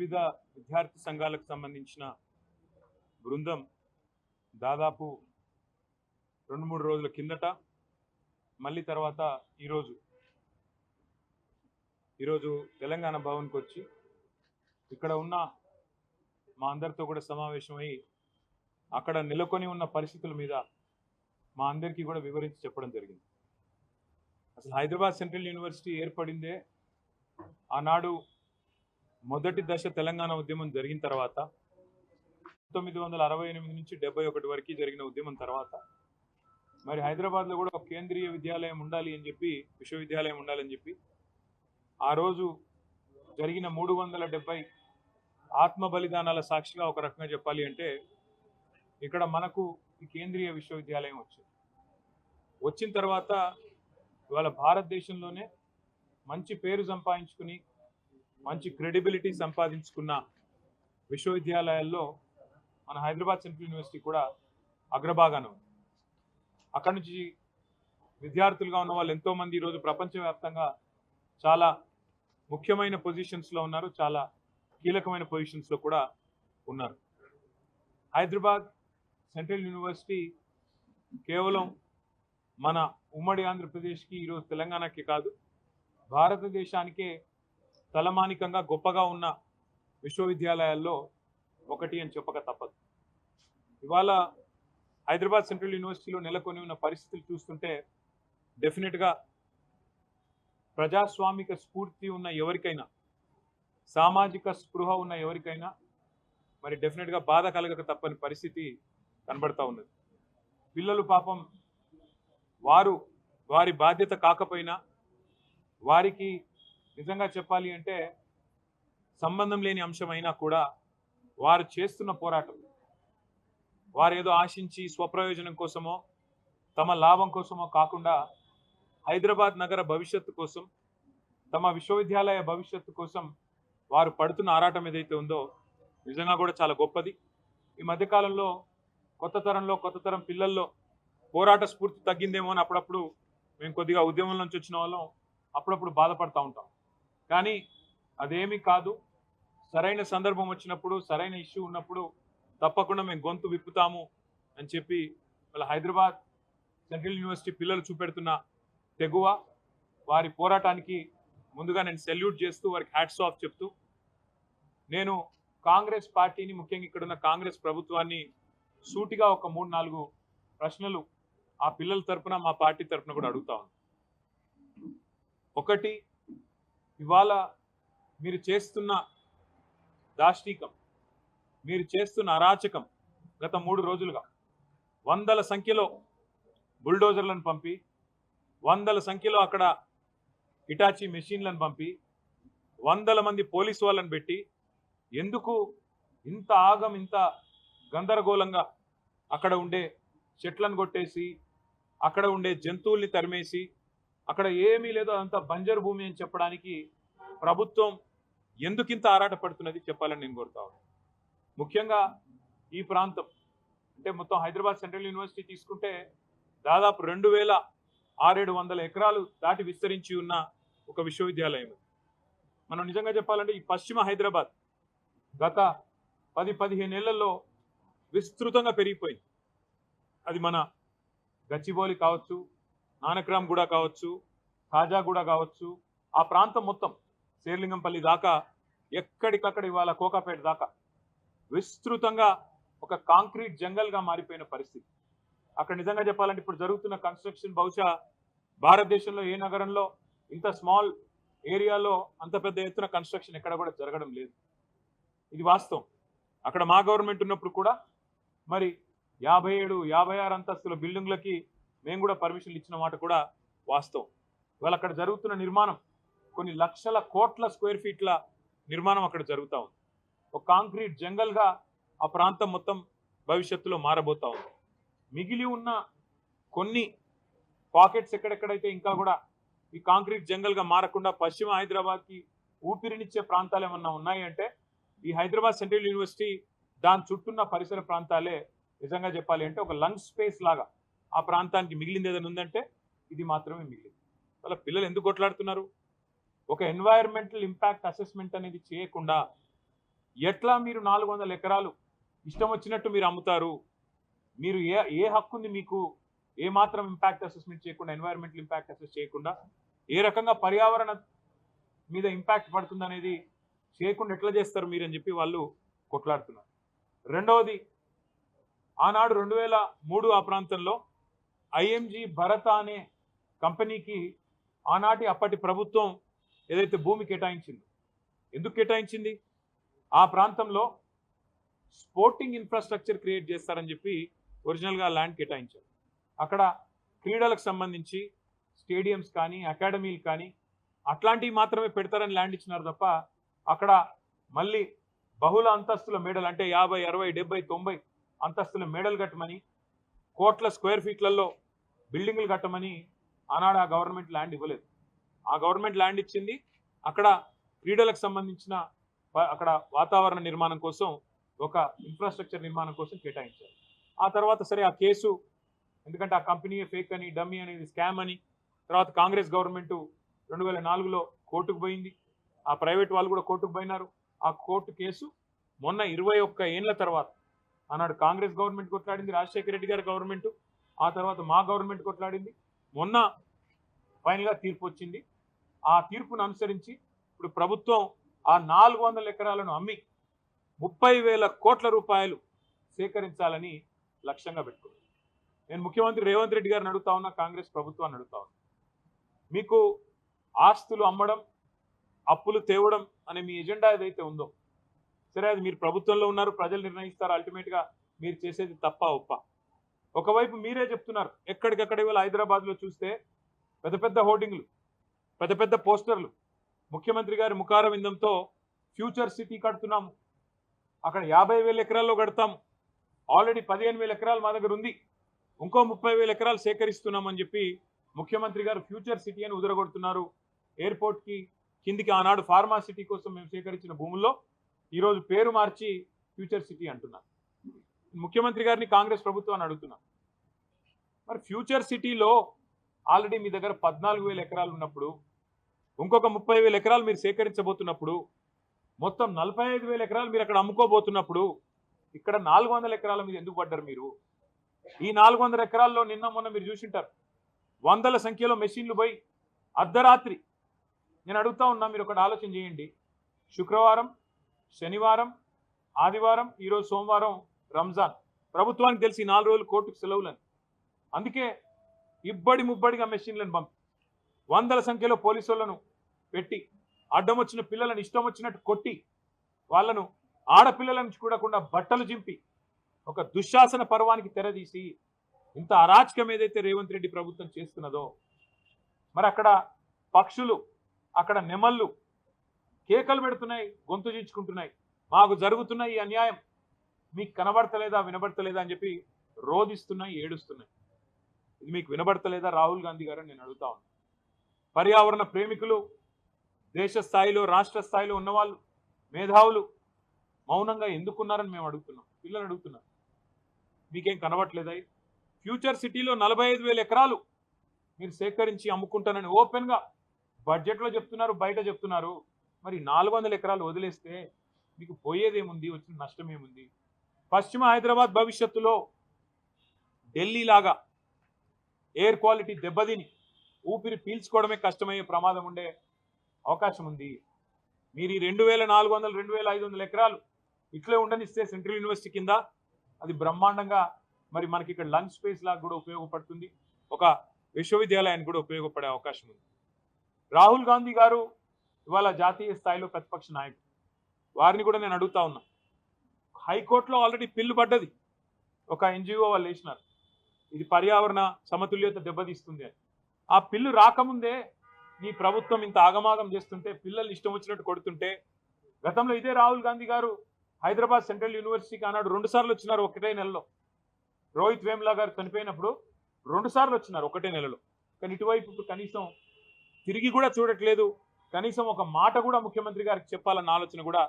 వివిధ విద్యార్థి సంఘాలకు సంబంధించిన బృందం దాదాపు 2-3 రోజుల కిందట మళ్ళీ తర్వాత ఈరోజు తెలంగాణ భవన్కి వచ్చి ఇక్కడ ఉన్న మా అందరితో కూడా సమావేశమై అక్కడ నెలకొని ఉన్న పరిస్థితుల మీద మా అందరికీ కూడా వివరించి చెప్పడం జరిగింది. అసలు హైదరాబాద్ సెంట్రల్ యూనివర్సిటీ ఏర్పడిందే ఆనాడు మొదటి దశ తెలంగాణ ఉద్యమం జరిగిన తర్వాత 1968 నుంచి 71 వరకు జరిగిన ఉద్యమం తర్వాత మరి హైదరాబాద్లో కూడా ఒక కేంద్రీయ విద్యాలయం ఉండాలి అని చెప్పి, విశ్వవిద్యాలయం ఉండాలని చెప్పి ఆ రోజు జరిగిన 370 ఆత్మ బలిదానాల సాక్షిగా ఒక రకంగా చెప్పాలి అంటే ఇక్కడ మనకు ఈ కేంద్రీయ విశ్వవిద్యాలయం వచ్చిన తర్వాత ఇవాళ భారతదేశంలోనే మంచి పేరు సంపాదించుకుని మంచి క్రెడిబిలిటీ సంపాదించుకున్న విశ్వవిద్యాలయాల్లో మన హైదరాబాద్ సెంట్రల్ యూనివర్సిటీ కూడా అగ్రభాగాన ఉంది. అక్కడి నుంచి విద్యార్థులుగా ఉన్న వాళ్ళు ఎంతోమంది ఈరోజు ప్రపంచవ్యాప్తంగా చాలా ముఖ్యమైన పొజిషన్స్లో ఉన్నారు, చాలా కీలకమైన పొజిషన్స్లో కూడా ఉన్నారు. హైదరాబాద్ సెంట్రల్ యూనివర్సిటీ కేవలం మన ఉమ్మడి ఆంధ్రప్రదేశ్కి, ఈరోజు తెలంగాణకి కాదు, భారతదేశానికే తలమానికంగా గొప్పగా ఉన్న విశ్వవిద్యాలయాల్లో ఒకటి అని చెప్పక తప్పదు. ఇవాళ హైదరాబాద్ సెంట్రల్ యూనివర్సిటీలో నెలకొని ఉన్న పరిస్థితులు చూస్తుంటే డెఫినెట్గా ప్రజాస్వామిక స్ఫూర్తి ఉన్న ఎవరికైనా, సామాజిక స్పృహ ఉన్న ఎవరికైనా మరి డెఫినెట్గా బాధ కలగక తప్పని పరిస్థితి కనబడతా ఉన్నది. పిల్లలు పాపం వారి బాధ్యత కాకపోయినా వారికి నిజంగా చెప్పాలి అంటే సంబంధం లేని అంశమైనా కూడా వారు చేస్తున్న పోరాటం, వారు ఏదో ఆశించి స్వప్రయోజనం కోసమో తమ లాభం కోసమో కాకుండా హైదరాబాద్ నగర భవిష్యత్తు కోసం, తమ విశ్వవిద్యాలయ భవిష్యత్తు కోసం వారు పడుతున్న ఆరాటం ఏదైతే ఉందో నిజంగా కూడా చాలా గొప్పది. ఈ మధ్యకాలంలో కొత్త తరం పిల్లల్లో పోరాట స్ఫూర్తి తగ్గిందేమో అని అప్పుడప్పుడు మేము కొద్దిగా ఉద్యమం నుంచి వచ్చిన వాళ్ళం అప్పుడప్పుడు బాధపడుతూ ఉంటాం. కానీ అదేమీ కాదు. సరైన సందర్భం వచ్చినప్పుడు, సరైన ఇష్యూ ఉన్నప్పుడు తప్పకుండా మేము గొంతు విప్పుతాము అని చెప్పి వాళ్ళ హైదరాబాద్ సెంట్రల్ యూనివర్సిటీ పిల్లలు చూపెడుతున్న తెగువ, వారి పోరాటానికి ముందుగా నేను సెల్యూట్ చేస్తూ వారికి హ్యాట్స్ ఆఫ్ చెప్తూ, నేను కాంగ్రెస్ పార్టీని, ముఖ్యంగా ఇక్కడున్న కాంగ్రెస్ ప్రభుత్వాన్ని సూటిగా ఒక 3-4 ప్రశ్నలు ఆ పిల్లల తరపున, మా పార్టీ తరపున కూడా అడుగుతా ఉన్నాను. ఒకటి, ఇవాళ మీరు చేస్తున్న దాష్టీకం, మీరు చేస్తున్న అరాచకం గత 3 రోజులుగా వందల సంఖ్యలో బుల్డోజర్లను పంపి, వందల సంఖ్యలో అక్కడ హిటాచీ మెషిన్లను పంపి, వందల మంది పోలీసు వాళ్ళని పెట్టి ఎందుకు ఇంత ఆగం, ఇంత గందరగోళంగా అక్కడ ఉండే చెట్లను కొట్టేసి, అక్కడ ఉండే జంతువుల్ని తరిమేసి, అక్కడ ఏమీ లేదో అదంతా బంజరు భూమి అని చెప్పడానికి ప్రభుత్వం ఎందుకింత ఆరాటపడుతున్నది చెప్పాలని నేను కోరుతా ఉన్నాను. ముఖ్యంగా ఈ ప్రాంతం అంటే మొత్తం హైదరాబాద్ సెంట్రల్ యూనివర్సిటీ తీసుకుంటే దాదాపు 2600 ఎకరాలు దాటి విస్తరించి ఉన్న ఒక విశ్వవిద్యాలయం. మనం నిజంగా చెప్పాలంటే ఈ పశ్చిమ హైదరాబాద్ గత 10-15 ఏళ్లలో విస్తృతంగా పెరిగిపోయింది. అది మన గచ్చిబౌలి కావచ్చు, నానక్రామ్గూడ కావచ్చు, ఖాజాగూడ కావచ్చు, ఆ ప్రాంతం మొత్తం శేర్లింగంపల్లి దాకా, ఎక్కడికక్కడ ఇవాళ కోకాపేట దాకా విస్తృతంగా ఒక కాంక్రీట్ జంగల్గా మారిపోయిన పరిస్థితి. అక్కడ నిజంగా చెప్పాలంటే ఇప్పుడు జరుగుతున్న కన్స్ట్రక్షన్ బహుశా భారతదేశంలో ఏ నగరంలో ఇంత స్మాల్ ఏరియాలో అంత పెద్ద ఎత్తున కన్స్ట్రక్షన్ ఎక్కడ కూడా జరగడం లేదు. ఇది వాస్తవం. అక్కడ మా గవర్నమెంట్ ఉన్నప్పుడు కూడా మరి 57-56 అంతస్తుల బిల్డింగ్లకి మేము కూడా పర్మిషన్లు ఇచ్చిన మాట కూడా వాస్తవం. ఇవాళ అక్కడ జరుగుతున్న నిర్మాణం కొన్ని లక్షల కోట్ల స్క్వేర్ ఫీట్ల నిర్మాణం అక్కడ జరుగుతూ ఉంది. ఒక కాంక్రీట్ జంగల్గా ఆ ప్రాంతం మొత్తం భవిష్యత్తులో మారబోతా ఉంది. మిగిలి ఉన్న కొన్ని పాకెట్స్ ఎక్కడెక్కడైతే ఇంకా కూడా ఈ కాంక్రీట్ జంగల్గా మారకుండా పశ్చిమ హైదరాబాద్కి ఊపిరినిచ్చే ప్రాంతాలు ఏమన్నా ఉన్నాయి అంటే ఈ హైదరాబాద్ సెంట్రల్ యూనివర్సిటీ, దాని చుట్టూన్న పరిసర ప్రాంతాలే నిజంగా చెప్పాలి అంటే ఒక లంగ్ స్పేస్ లాగా ఆ ప్రాంతానికి మిగిలింది ఏదైనా ఉందంటే ఇది మాత్రమే మిగిలింది. వాళ్ళ పిల్లలు ఎందుకు కొట్లాడుతున్నారు? ఒక ఎన్వైరన్మెంటల్ ఇంపాక్ట్ అసెస్మెంట్ అనేది చేయకుండా ఎట్లా మీరు 400 ఎకరాలు ఇష్టం వచ్చినట్టు మీరు అమ్ముతారు? మీరు ఏ హక్కు ఉంది మీకు? ఏ మాత్రం ఇంపాక్ట్ అసెస్మెంట్ చేయకుండా, ఎన్వైరన్మెంటల్ ఇంపాక్ట్ అసెస్ చేయకుండా, ఏ రకంగా పర్యావరణ మీద ఇంపాక్ట్ పడుతుంది అనేది చేయకుండా ఎట్లా చేస్తారు మీరు అని చెప్పి వాళ్ళు కొట్లాడుతున్నారు. రెండవది, ఆనాడు 2003 ఆ ప్రాంతంలో ఐఎంజీ భరత అనే కంపెనీకి ఆనాటి అప్పటి ప్రభుత్వం ఏదైతే భూమి కేటాయించిందో, ఎందుకు కేటాయించింది? ఆ ప్రాంతంలో స్పోర్టింగ్ ఇన్ఫ్రాస్ట్రక్చర్ క్రియేట్ చేస్తారని చెప్పి ఒరిజినల్గా ల్యాండ్ కేటాయించారు. అక్కడ క్రీడలకు సంబంధించి స్టేడియంస్ కానీ, అకాడమీలు కానీ అట్లాంటివి మాత్రమే పెడతారని ల్యాండ్ ఇచ్చినారు తప్ప అక్కడ మళ్ళీ బహుళ అంతస్తుల మేడలు అంటే 50, 60, 70, 90 అంతస్తుల మేడలు కట్టమని, కోట్ల స్క్వేర్ ఫీట్లలో బిల్డింగులు కట్టమని ఆనాడు ఆ గవర్నమెంట్ ల్యాండ్ ఇవ్వలేదు. ఆ గవర్నమెంట్ ల్యాండ్ ఇచ్చింది అక్కడ క్రీడలకు సంబంధించిన అక్కడ వాతావరణ నిర్మాణం కోసం, ఒక ఇన్ఫ్రాస్ట్రక్చర్ నిర్మాణం కోసం కేటాయించారు. ఆ తర్వాత సరే ఆ కేసు, ఎందుకంటే ఆ కంపెనీ ఫేక్ అని, డమ్మీ అనేది స్కామ్ అని, తర్వాత కాంగ్రెస్ గవర్నమెంట్ 2004లో కోర్టుకు పోయింది. ఆ ప్రైవేట్ వాళ్ళు కూడా కోర్టుకు పోయినారు. ఆ కోర్టు కేసు మొన్న 21 ఏళ్ల తర్వాత ఆనాడు కాంగ్రెస్ గవర్నమెంట్ కొట్లాడింది, రాజశేఖర రెడ్డి గారి గవర్నమెంట్, ఆ తర్వాత మా గవర్నమెంట్ కొట్లాడింది. మొన్న ఫైనల్గా తీర్పు వచ్చింది. ఆ తీర్పును అనుసరించి ఇప్పుడు ప్రభుత్వం ఆ 400 ఎకరాలను అమ్మి 30,000 కోట్ల రూపాయలు సేకరించాలని లక్ష్యంగా పెట్టుకుంది. నేను ముఖ్యమంత్రి రేవంత్ రెడ్డి గారిని అడుగుతా ఉన్నా, కాంగ్రెస్ ప్రభుత్వాన్ని అడుగుతా ఉన్నా, మీకు ఆస్తులు అమ్మడం, అప్పులు తేవడం అనే మీ ఎజెండా ఏదైతే ఉందో, సరే అది మీరు ప్రభుత్వంలో ఉన్నారు, ప్రజలు నిర్ణయిస్తారు, అల్టిమేట్గా మీరు చేసేది తప్ప ఒప్ప. ఒకవైపు మీరే చెప్తున్నారు, ఎక్కడికక్కడ ఇవాళ హైదరాబాద్లో చూస్తే పెద్ద పెద్ద హోర్డింగ్లు, పెద్ద పెద్ద పోస్టర్లు, ముఖ్యమంత్రి గారి ముఖార విందంతో ఫ్యూచర్ సిటీ కడుతున్నాము, అక్కడ 50,000 ఎకరాల్లో కడతాము, ఆల్రెడీ 15,000 ఎకరాలు మా దగ్గర ఉంది, ఇంకో 30,000 ఎకరాలు సేకరిస్తున్నామని చెప్పి ముఖ్యమంత్రి గారు ఫ్యూచర్ సిటీ అని ఉదరగొడుతున్నారు. ఎయిర్పోర్ట్కి కిందికి ఆనాడు ఫార్మా సిటీ కోసం మేము సేకరించిన భూముల్లో ఈరోజు పేరు మార్చి ఫ్యూచర్ సిటీ అంటున్నారు. ముఖ్యమంత్రి గారిని కాంగ్రెస్ ప్రభుత్వాన్ని అడుగుతున్నారు, మరి ఫ్యూచర్ సిటీలో ఆల్రెడీ మీ దగ్గర 14,000 ఎకరాలు ఉన్నప్పుడు, ఇంకొక 30,000 ఎకరాలు మీరు సేకరించబోతున్నప్పుడు, మొత్తం 45,000 ఎకరాలు మీరు అక్కడ అమ్ముకోబోతున్నప్పుడు, ఇక్కడ 400 ఎకరాల మీద ఎందుకు పడ్డారు మీరు? ఈ 400 ఎకరాల్లో నిన్న మొన్న మీరు చూసింటారు, వందల సంఖ్యలో మెషిన్లు పోయి అర్ధరాత్రి, నేను అడుగుతా ఉన్నా, మీరు ఒకటి ఆలోచన చేయండి, శుక్రవారం, శనివారం, ఆదివారం, ఈరోజు సోమవారం రంజాన్, ప్రభుత్వానికి తెలిసి 4 రోజులు కోర్టుకు సెలవులని, అందుకే ఇబ్బడి ముబ్బడిగా మెషిన్లను పంపి వందల సంఖ్యలో పోలీసులను పెట్టి అడ్డం వచ్చిన పిల్లలను ఇష్టం వచ్చినట్టు కొట్టి, వాళ్ళను ఆడపిల్లలను చూడకుండా బట్టలు చింపి ఒక దుశ్శాసన పర్వానికి తెరదీసి ఇంత అరాచకం ఏదైతే రేవంత్ రెడ్డి ప్రభుత్వం చేస్తున్నదో, మరి అక్కడ పక్షులు, అక్కడ నెమళ్ళు కేకలు పెడుతున్నాయి, గొంతు చించుకుంటున్నాయి, మాకు జరుగుతున్న ఈ అన్యాయం మీకు కనబడతలేదా, వినబడతలేదా అని చెప్పి రోధిస్తున్నాయి, ఏడుస్తున్నాయి. ఇది మీకు వినబడతలేదా రాహుల్ గాంధీ గారు? నేను అడుగుతా ఉన్నాను. పర్యావరణ ప్రేమికులు, దేశ స్థాయిలో రాష్ట్ర స్థాయిలో ఉన్నవాళ్ళు, మేధావులు మౌనంగా ఎందుకున్నారని మేము అడుగుతున్నాం, పిల్లలు అడుగుతున్నారు. మీకేం కనబడట్లేదా? ఫ్యూచర్ సిటీలో 45,000 ఎకరాలు మీరు సేకరించి అమ్ముకుంటానని ఓపెన్గా బడ్జెట్లో చెప్తున్నారు, బయట చెప్తున్నారు. మరి 400 ఎకరాలు వదిలేస్తే మీకు పోయేదేముంది, వచ్చిన నష్టం ఏముంది? పశ్చిమ హైదరాబాద్ భవిష్యత్తులో ఢిల్లీ లాగా ఎయిర్ క్వాలిటీ దెబ్బతిని ఊపిరి పీల్చుకోవడమే కష్టమయ్యే ప్రమాదం ఉండే అవకాశం ఉంది. మీరు ఈ 2,400, 2,500 ఎకరాలు ఇట్లే ఉండనిస్తే సెంట్రల్ యూనివర్సిటీ కింద అది బ్రహ్మాండంగా మరి మనకి ఇక్కడ లంచ్ స్పేస్ లాగా కూడా ఉపయోగపడుతుంది, ఒక విశ్వవిద్యాలయానికి కూడా ఉపయోగపడే అవకాశం ఉంది. రాహుల్ గాంధీ గారు ఇవాళ జాతీయ స్థాయిలో ప్రతిపక్ష నాయకుడు, వారిని కూడా నేను అడుగుతా ఉన్నా, హైకోర్టులో ఆల్రెడీ పిల్లు పడ్డది, ఒక ఎన్జిఓ వాళ్ళు వేసినారు, ఇది పర్యావరణ సమతుల్యత దెబ్బతీస్తుంది అని. ఆ పిల్లు రాకముందే నీ ప్రభుత్వం ఇంత ఆగమాగం చేస్తుంటే, పిల్లలు ఇష్టం వచ్చినట్టు కొడుతుంటే, గతంలో ఇదే రాహుల్ గాంధీ గారు హైదరాబాద్ సెంట్రల్ యూనివర్సిటీకి ఆనాడు 2 సార్లు వచ్చినారు ఒకటే నెలలో. రోహిత్ వేములా గారు చనిపోయినప్పుడు 2 సార్లు వచ్చినారు ఒకటే నెలలో. కానీ ఇటువైపు కనీసం తిరిగి కూడా చూడట్లేదు, కనీసం ఒక మాట కూడా ముఖ్యమంత్రి గారికి చెప్పాలన్న ఆలోచన కూడా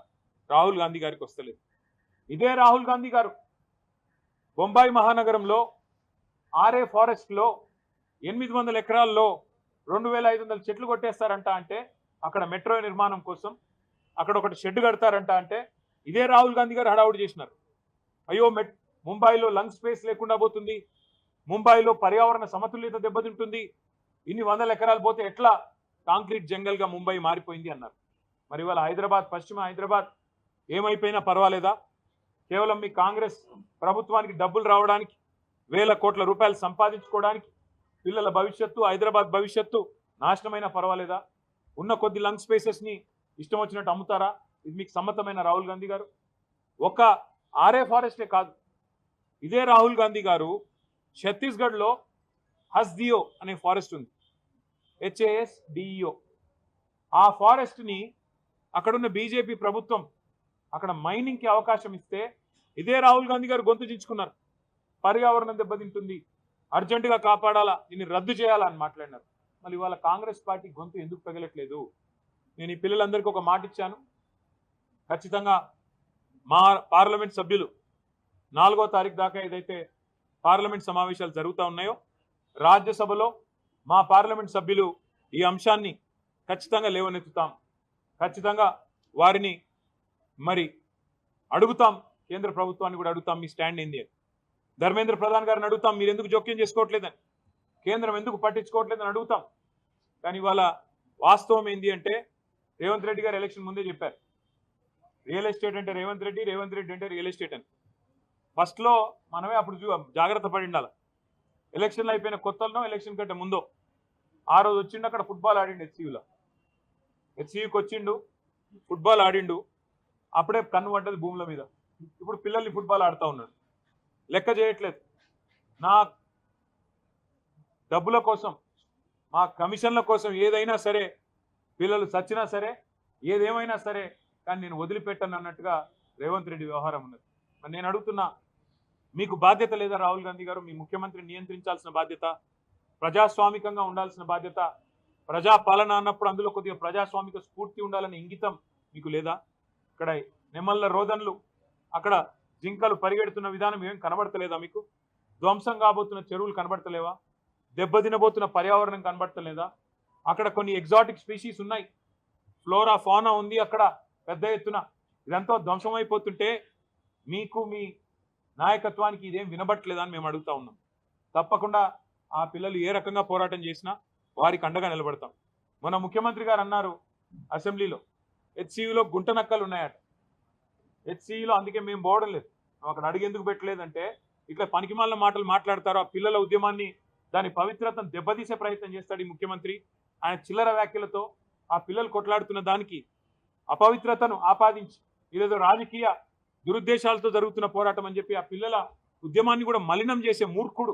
రాహుల్ గాంధీ గారికి వస్తలేదు. ఇదే రాహుల్ గాంధీ గారు బొంబాయి మహానగరంలో ఆర్ఏ ఫారెస్ట్లో 800 ఎకరాల్లో 2,500 చెట్లు కొట్టేస్తారంట అంటే, అక్కడ మెట్రో నిర్మాణం కోసం అక్కడ ఒకటి షెడ్ కడతారంట అంటే, ఇదే రాహుల్ గాంధీ గారు హడావుడి చేసినారు. అయ్యో ముంబైలో లంగ్ స్పేస్ లేకుండా పోతుంది, ముంబైలో పర్యావరణ సమతుల్యత దెబ్బతింటుంది, ఇన్ని వందల ఎకరాలు పోతే ఎట్లా కాంక్రీట్ జంగల్గా ముంబై మారిపోయింది అన్నారు. మరి ఇవాళ హైదరాబాద్, పశ్చిమ హైదరాబాద్ ఏమైపోయినా పర్వాలేదా? కేవలం మీ కాంగ్రెస్ ప్రభుత్వానికి డబ్బులు రావడానికి, వేల కోట్ల రూపాయలు సంపాదించుకోవడానికి పిల్లల భవిష్యత్తు, హైదరాబాద్ భవిష్యత్తు నాశనమైనా పర్వాలేదా? ఉన్న కొద్ది లంగ్ స్పేసెస్ని ఇష్టం వచ్చినట్టు అమ్ముతారా? ఇది మీకు సమ్మతమైన రాహుల్ గాంధీ గారు? ఒక ఆర్ఏ ఫారెస్టే కాదు, ఇదే రాహుల్ గాంధీ గారు ఛత్తీస్గఢ్లో హస్దియో అనే ఫారెస్ట్ ఉంది, HASDEO. ఆ ఫారెస్ట్ని అక్కడున్న బీజేపీ ప్రభుత్వం అక్కడ మైనింగ్కి అవకాశం ఇస్తే ఇదే రాహుల్ గాంధీ గారు గొంతు చించుకున్నారు. పర్యావరణం దెబ్బతింటుంది, అర్జెంటుగా కాపాడాలా, దీన్ని రద్దు చేయాలా అని మాట్లాడినారు. మళ్ళీ ఇవాళ కాంగ్రెస్ పార్టీ గొంతు ఎందుకు పగలట్లేదు? నేను ఈ పిల్లలందరికీ ఒక మాట ఇచ్చాను, ఖచ్చితంగా మా పార్లమెంట్ సభ్యులు 4వ తారీఖు దాకా ఏదైతే పార్లమెంట్ సమావేశాలు జరుగుతూ ఉన్నాయో, రాజ్యసభలో మా పార్లమెంట్ సభ్యులు ఈ అంశాన్ని ఖచ్చితంగా లేవనెత్తుతాం, ఖచ్చితంగా వారిని మరి అడుగుతాం, కేంద్ర ప్రభుత్వాన్ని కూడా అడుగుతాం మీ స్టాండ్ ఏంది అని. ధర్మేంద్ర ప్రధాన్ గారిని అడుగుతాం, మీరు ఎందుకు జోక్యం చేసుకోవట్లేదని, కేంద్రం ఎందుకు పట్టించుకోవట్లేదని అడుగుతాం. కానీ ఇవాళ వాస్తవం ఏంది అంటే, రేవంత్ రెడ్డి గారు ఎలక్షన్ ముందే చెప్పారు, రియల్ ఎస్టేట్ అంటే రేవంత్ రెడ్డి, రేవంత్ రెడ్డి అంటే రియల్ ఎస్టేట్ అని. ఫస్ట్లో మనమే అప్పుడు జాగ్రత్త పడి ఉండాలి. ఎలక్షన్లు అయిపోయిన కొత్తలో, ఎలక్షన్ కంటే ముందో ఆ రోజు వచ్చిండు, అక్కడ ఫుట్బాల్ ఆడిండు, హెచ్సియూకి వచ్చిండు, ఫుట్బాల్ ఆడిండు, అప్పుడే కన్ను పడ్డది భూముల మీద. ఇప్పుడు పిల్లల్ని ఫుట్బాల్ ఆడుతూ ఉన్నాడు, లెక్క చేయట్లేదు. నా డబ్బుల కోసం, మా కమిషన్ల కోసం ఏదైనా సరే, పిల్లలు చచ్చినా సరే, ఏదేమైనా సరే, కానీ నేను వదిలిపెట్టాను అన్నట్టుగా రేవంత్ రెడ్డి వ్యవహారం ఉన్నది. మరి నేను అడుగుతున్నా, మీకు బాధ్యత లేదా రాహుల్ గాంధీ గారు? మీ ముఖ్యమంత్రిని నియంత్రించాల్సిన బాధ్యత, ప్రజాస్వామికంగా ఉండాల్సిన బాధ్యత, ప్రజాపాలన అన్నప్పుడు అందులో కొద్దిగా ప్రజాస్వామిక స్ఫూర్తి ఉండాలనే ఇంగితం మీకు లేదా? ఇక్కడ నెమళ్ళ రోదన్లు, అక్కడ జింకలు పరిగెడుతున్న విధానం ఏం కనబడతలేదా మీకు? ధ్వంసం కాబోతున్న చెరువులు కనబడతలేవా? దెబ్బతినబోతున్న పర్యావరణం కనబడతలేదా? అక్కడ కొన్ని ఎగ్జాటిక్ స్పీషీస్ ఉన్నాయి, ఫ్లోరా ఫానా ఉంది అక్కడ పెద్ద ఎత్తున. ఇదంతా ధ్వంసం అయిపోతుంటే మీకు, మీ నాయకత్వానికి ఇదేం వినబట్టలేదా అని మేము అడుగుతా ఉన్నాం. తప్పకుండా ఆ పిల్లలు ఏ రకంగా పోరాటం చేసినా వారికి అండగా నిలబడతాం. మన ముఖ్యమంత్రి గారు అన్నారు అసెంబ్లీలో, హెచ్సియూలో గుంట నక్కలు ఉన్నాయట. హెచ్సియూలో అందుకే మేము పోవడం లేదు, అక్కడ అడిగేందుకు పెట్టలేదంటే ఇట్లా పనికిమాలిన మాటలు మాట్లాడతారు. ఆ పిల్లల ఉద్యమాన్ని, దాని పవిత్రతను దెబ్బతీసే ప్రయత్నం చేస్తాడు ఈ ముఖ్యమంత్రి. ఆయన చిల్లర వ్యాఖ్యలతో ఆ పిల్లలు కొట్లాడుతున్న దానికి అపవిత్రతను ఆపాదించి, ఇదేదో రాజకీయ దురుద్దేశాలతో జరుగుతున్న పోరాటం అని చెప్పి ఆ పిల్లల ఉద్యమాన్ని కూడా మలినం చేసే మూర్ఖుడు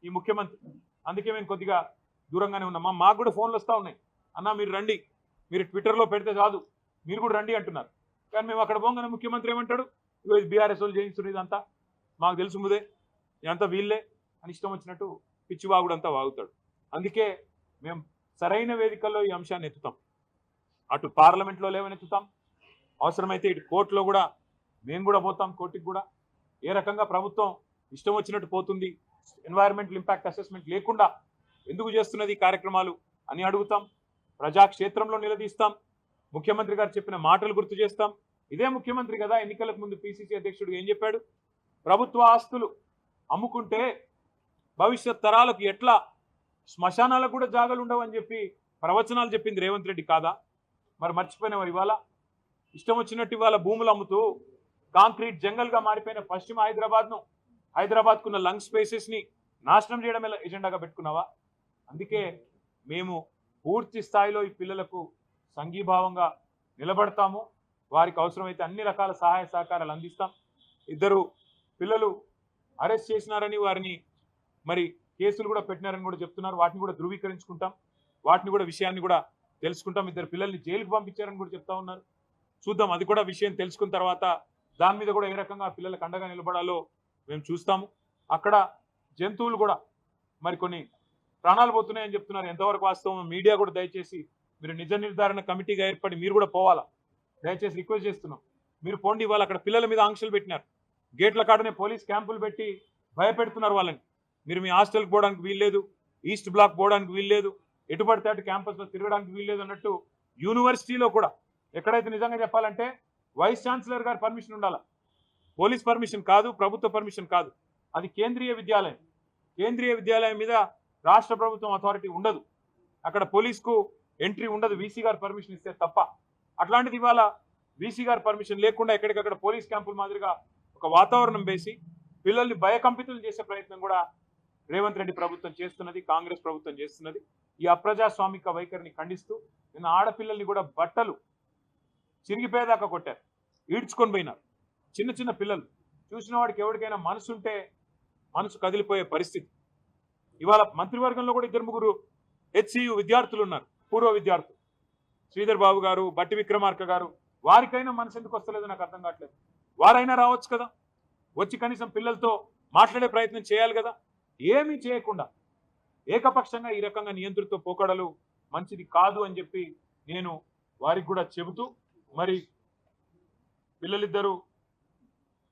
ఈ ముఖ్యమంత్రి. అందుకే మేము కొద్దిగా దూరంగానే ఉన్నాం. మాకు కూడా ఫోన్లు వస్తూ ఉన్నాయి, అన్న మీరు రండి, మీరు ట్విట్టర్లో పెడితే కాదు, మీరు కూడా రండి అంటున్నారు. కానీ మేము అక్కడ పోగానే ముఖ్యమంత్రి ఏమంటాడు, ఇగో ఇది బీఆర్ఎస్ వాళ్ళు చేయిస్తున్నారు, ఇదంతా మాకు తెలుసు ముదే, ఇదంతా వీళ్ళే అని ఇష్టం వచ్చినట్టు పిచ్చివాగుడు అంతా వాగుతాడు. అందుకే మేము సరైన వేదికల్లో ఈ అంశాన్ని ఎత్తుతాం, అటు పార్లమెంట్లో లేవనెత్తుతాం, అవసరమైతే ఇటు కోర్టులో కూడా మేము కూడా పోతాం, కోర్టుకి కూడా. ఏ రకంగా ప్రభుత్వం ఇష్టం వచ్చినట్టు పోతుంది, ఎన్వైరన్మెంటల్ ఇంపాక్ట్ అసెస్మెంట్ లేకుండా ఎందుకు చేస్తున్నది ఈ కార్యక్రమాలు అని అడుగుతాం. ప్రజాక్షేత్రంలో నిలదీస్తాం, ముఖ్యమంత్రి గారు చెప్పిన మాటలు గుర్తు చేస్తాం. ఇదే ముఖ్యమంత్రి కదా ఎన్నికలకు ముందు పిసిసి అధ్యక్షుడు ఏం చెప్పాడు, ప్రభుత్వ ఆస్తులు అమ్ముకుంటే భవిష్యత్ తరాలకు ఎట్లా శ్మశానాలకు కూడా జాగాలు ఉండవని చెప్పి ప్రవచనాలు చెప్పింది రేవంత్ రెడ్డి కాదా? మరి మర్చిపోయినవారు ఇవాళ ఇష్టం వచ్చినట్టు ఇవాళ భూములు అమ్ముతూ కాంక్రీట్ జంగల్గా మారిపోయిన పశ్చిమ హైదరాబాద్కున్న లంగ్ స్పేసెస్ని నాశనం చేయడం ఎజెండాగా పెట్టుకున్నావా? అందుకే మేము పూర్తి స్థాయిలో ఈ పిల్లలకు సంఘీభావంగా నిలబడతాము, వారికి అవసరమైతే అన్ని రకాల సహాయ సహకారాలు అందిస్తాం. 2 పిల్లలు అరెస్ట్ చేసినారని, వారిని మరి కేసులు కూడా పెట్టినారని కూడా చెప్తున్నారు. వాటిని కూడా ధృవీకరించుకుంటాం, వాటిని కూడా విషయాన్ని కూడా తెలుసుకుంటాం. 2 పిల్లల్ని జైలుకు పంపించారని కూడా చెప్తా ఉన్నారు. చూద్దాం, అది కూడా విషయం తెలుసుకున్న తర్వాత దాని మీద కూడా ఏ రకంగా పిల్లలకు అండగా నిలబడాలో మేము చూస్తాము. అక్కడ జంతువులు కూడా మరి కొన్ని ప్రాణాలు పోతున్నాయని చెప్తున్నారు. ఎంతవరకు వాస్తవం మీడియా కూడా దయచేసి మీరు నిజ నిర్ధారణ కమిటీగా ఏర్పడి మీరు కూడా పోవాలా, దయచేసి రిక్వెస్ట్ చేస్తున్నాం. మీరు పోండి. ఇవాళ అక్కడ పిల్లల మీద ఆంక్షలు పెట్టినారు, గేట్ల కాడనే పోలీస్ క్యాంపులు పెట్టి భయపెడుతున్నారు వాళ్ళని. మీరు మీ హాస్టల్కి పోవడానికి వీల్లేదు, ఈస్ట్ బ్లాక్ పోవడానికి వీల్లేదు, ఎటు పడితే అటు క్యాంపస్లో తిరగడానికి వీల్లేదు అన్నట్టు యూనివర్సిటీలో కూడా ఎక్కడైతే నిజంగా చెప్పాలంటే వైస్ ఛాన్సలర్ గారి పర్మిషన్ ఉండాలి. పోలీస్ పర్మిషన్ కాదు, ప్రభుత్వ పర్మిషన్ కాదు. అది కేంద్రీయ విద్యాలయం. కేంద్రీయ విద్యాలయం మీద రాష్ట్ర ప్రభుత్వం అథారిటీ ఉండదు. అక్కడ పోలీస్కు ఎంట్రీ ఉండదు, వీసీ గారు పర్మిషన్ ఇస్తే తప్ప. అట్లాంటిది ఇవాళ వీసీ గారు పర్మిషన్ లేకుండా ఎక్కడికక్కడ పోలీస్ క్యాంపుల మాదిరిగా ఒక వాతావరణం వేసి పిల్లల్ని భయకంపితులు చేసే ప్రయత్నం కూడా రేవంత్ రెడ్డి ప్రభుత్వం చేస్తున్నది, కాంగ్రెస్ ప్రభుత్వం చేస్తున్నది. ఈ అప్రజాస్వామిక వైఖరిని ఖండిస్తూ నిన్న ఆడపిల్లల్ని కూడా బట్టలు చిరిగిపోయేదాకా కొట్టారు, ఈడ్చుకొని పోయినారు. చిన్న చిన్న పిల్లలు చూసిన వాడికి ఎవరికైనా మనసుంటే మనసు కదిలిపోయే పరిస్థితి. ఇవాళ మంత్రివర్గంలో కూడా 2-3 హెచ్సియు విద్యార్థులు ఉన్నారు, పూర్వ విద్యార్థులు. శ్రీధర్ బాబు గారు, బట్టి విక్రమార్క గారు, వారికైనా మనసు ఎందుకు వస్తలేదో నాకు అర్థం కావట్లేదు. వారైనా రావచ్చు కదా, వచ్చి కనీసం పిల్లలతో మాట్లాడే ప్రయత్నం చేయాలి కదా. ఏమీ చేయకుండా ఏకపక్షంగా ఈ రకంగా నియంత్రిత పోకడలు మంచిది కాదు అని చెప్పి నేను వారికి కూడా చెబుతూ, మరి పిల్లలిద్దరూ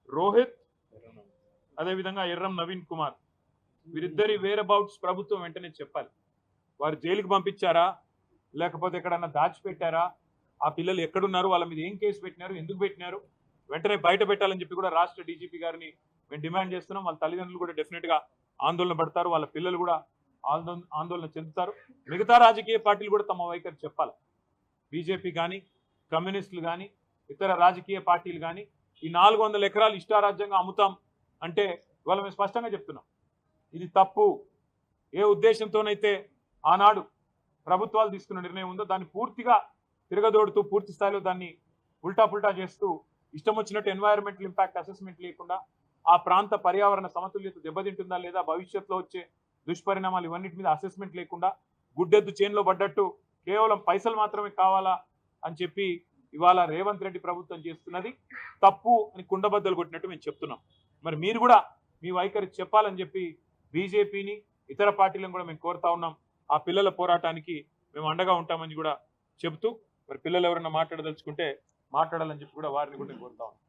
రోహిత్ అదేవిధంగా ఎర్రం నవీన్ కుమార్ వీరిద్దరి వేర్ అబౌట్స్ ప్రభుత్వం వెంటనే చెప్పాలి. వారు జైలుకి పంపించారా, లేకపోతే ఎక్కడన్నా దాచిపెట్టారా, ఆ పిల్లలు ఎక్కడున్నారు, వాళ్ళ మీద ఏం కేసు పెట్టినారు, ఎందుకు పెట్టినారు, వెంటనే బయట పెట్టాలని చెప్పి కూడా రాష్ట్ర డీజీపీ గారిని మేము డిమాండ్ చేస్తున్నాం. వాళ్ళ తల్లిదండ్రులు కూడా డెఫినెట్గా ఆందోళన పడతారు, వాళ్ళ పిల్లలు కూడా ఆందోళన చెందుతారు. మిగతా రాజకీయ పార్టీలు కూడా తమ వైఖరి చెప్పాలి. బీజేపీ కానీ, కమ్యూనిస్టులు కానీ, ఇతర రాజకీయ పార్టీలు కానీ ఈ 400 ఎకరాలు ఇష్టారాజ్యంగా అమ్ముతాం అంటే ఇవాళ మేము స్పష్టంగా చెప్తున్నాం, ఇది తప్పు. ఏ ఉద్దేశంతోనైతే ఆనాడు ప్రభుత్వాలు తీసుకున్న నిర్ణయం ఉందో దాన్ని పూర్తిగా తిరగదోడుతూ పూర్తి స్థాయిలో దాన్ని ఉల్టా చేస్తూ ఇష్టం వచ్చినట్టు ఎన్వైరన్మెంటల్ ఇంపాక్ట్ అసెస్మెంట్ లేకుండా ఆ ప్రాంత పర్యావరణ సమతుల్యత దెబ్బతింటుందా లేదా, భవిష్యత్తులో వచ్చే దుష్పరిణామాలు ఇవన్నిటి మీద అసెస్మెంట్ లేకుండా గుడ్డెద్దు చేన్లో పడ్డట్టు కేవలం పైసలు మాత్రమే కావాలా అని చెప్పి ఇవాళ రేవంత్ రెడ్డి ప్రభుత్వం చేస్తున్నది తప్పు అని కుండబద్దలు కొట్టినట్టు మేము చెప్తున్నాం. మరి మీరు కూడా మీ వైఖరి చెప్పాలని చెప్పి బీజేపీని, ఇతర పార్టీలను కూడా మేము కోరుతా ఉన్నాం. ఆ పిల్లల పోరాటానికి మేము అండగా ఉంటామని కూడా చెబుతూ, మరి పిల్లలు ఎవరైనా మాట్లాడదలుచుకుంటే మాట్లాడాలని చెప్పి కూడా వారిని కూడా నేను కోరుతా ఉన్నాం.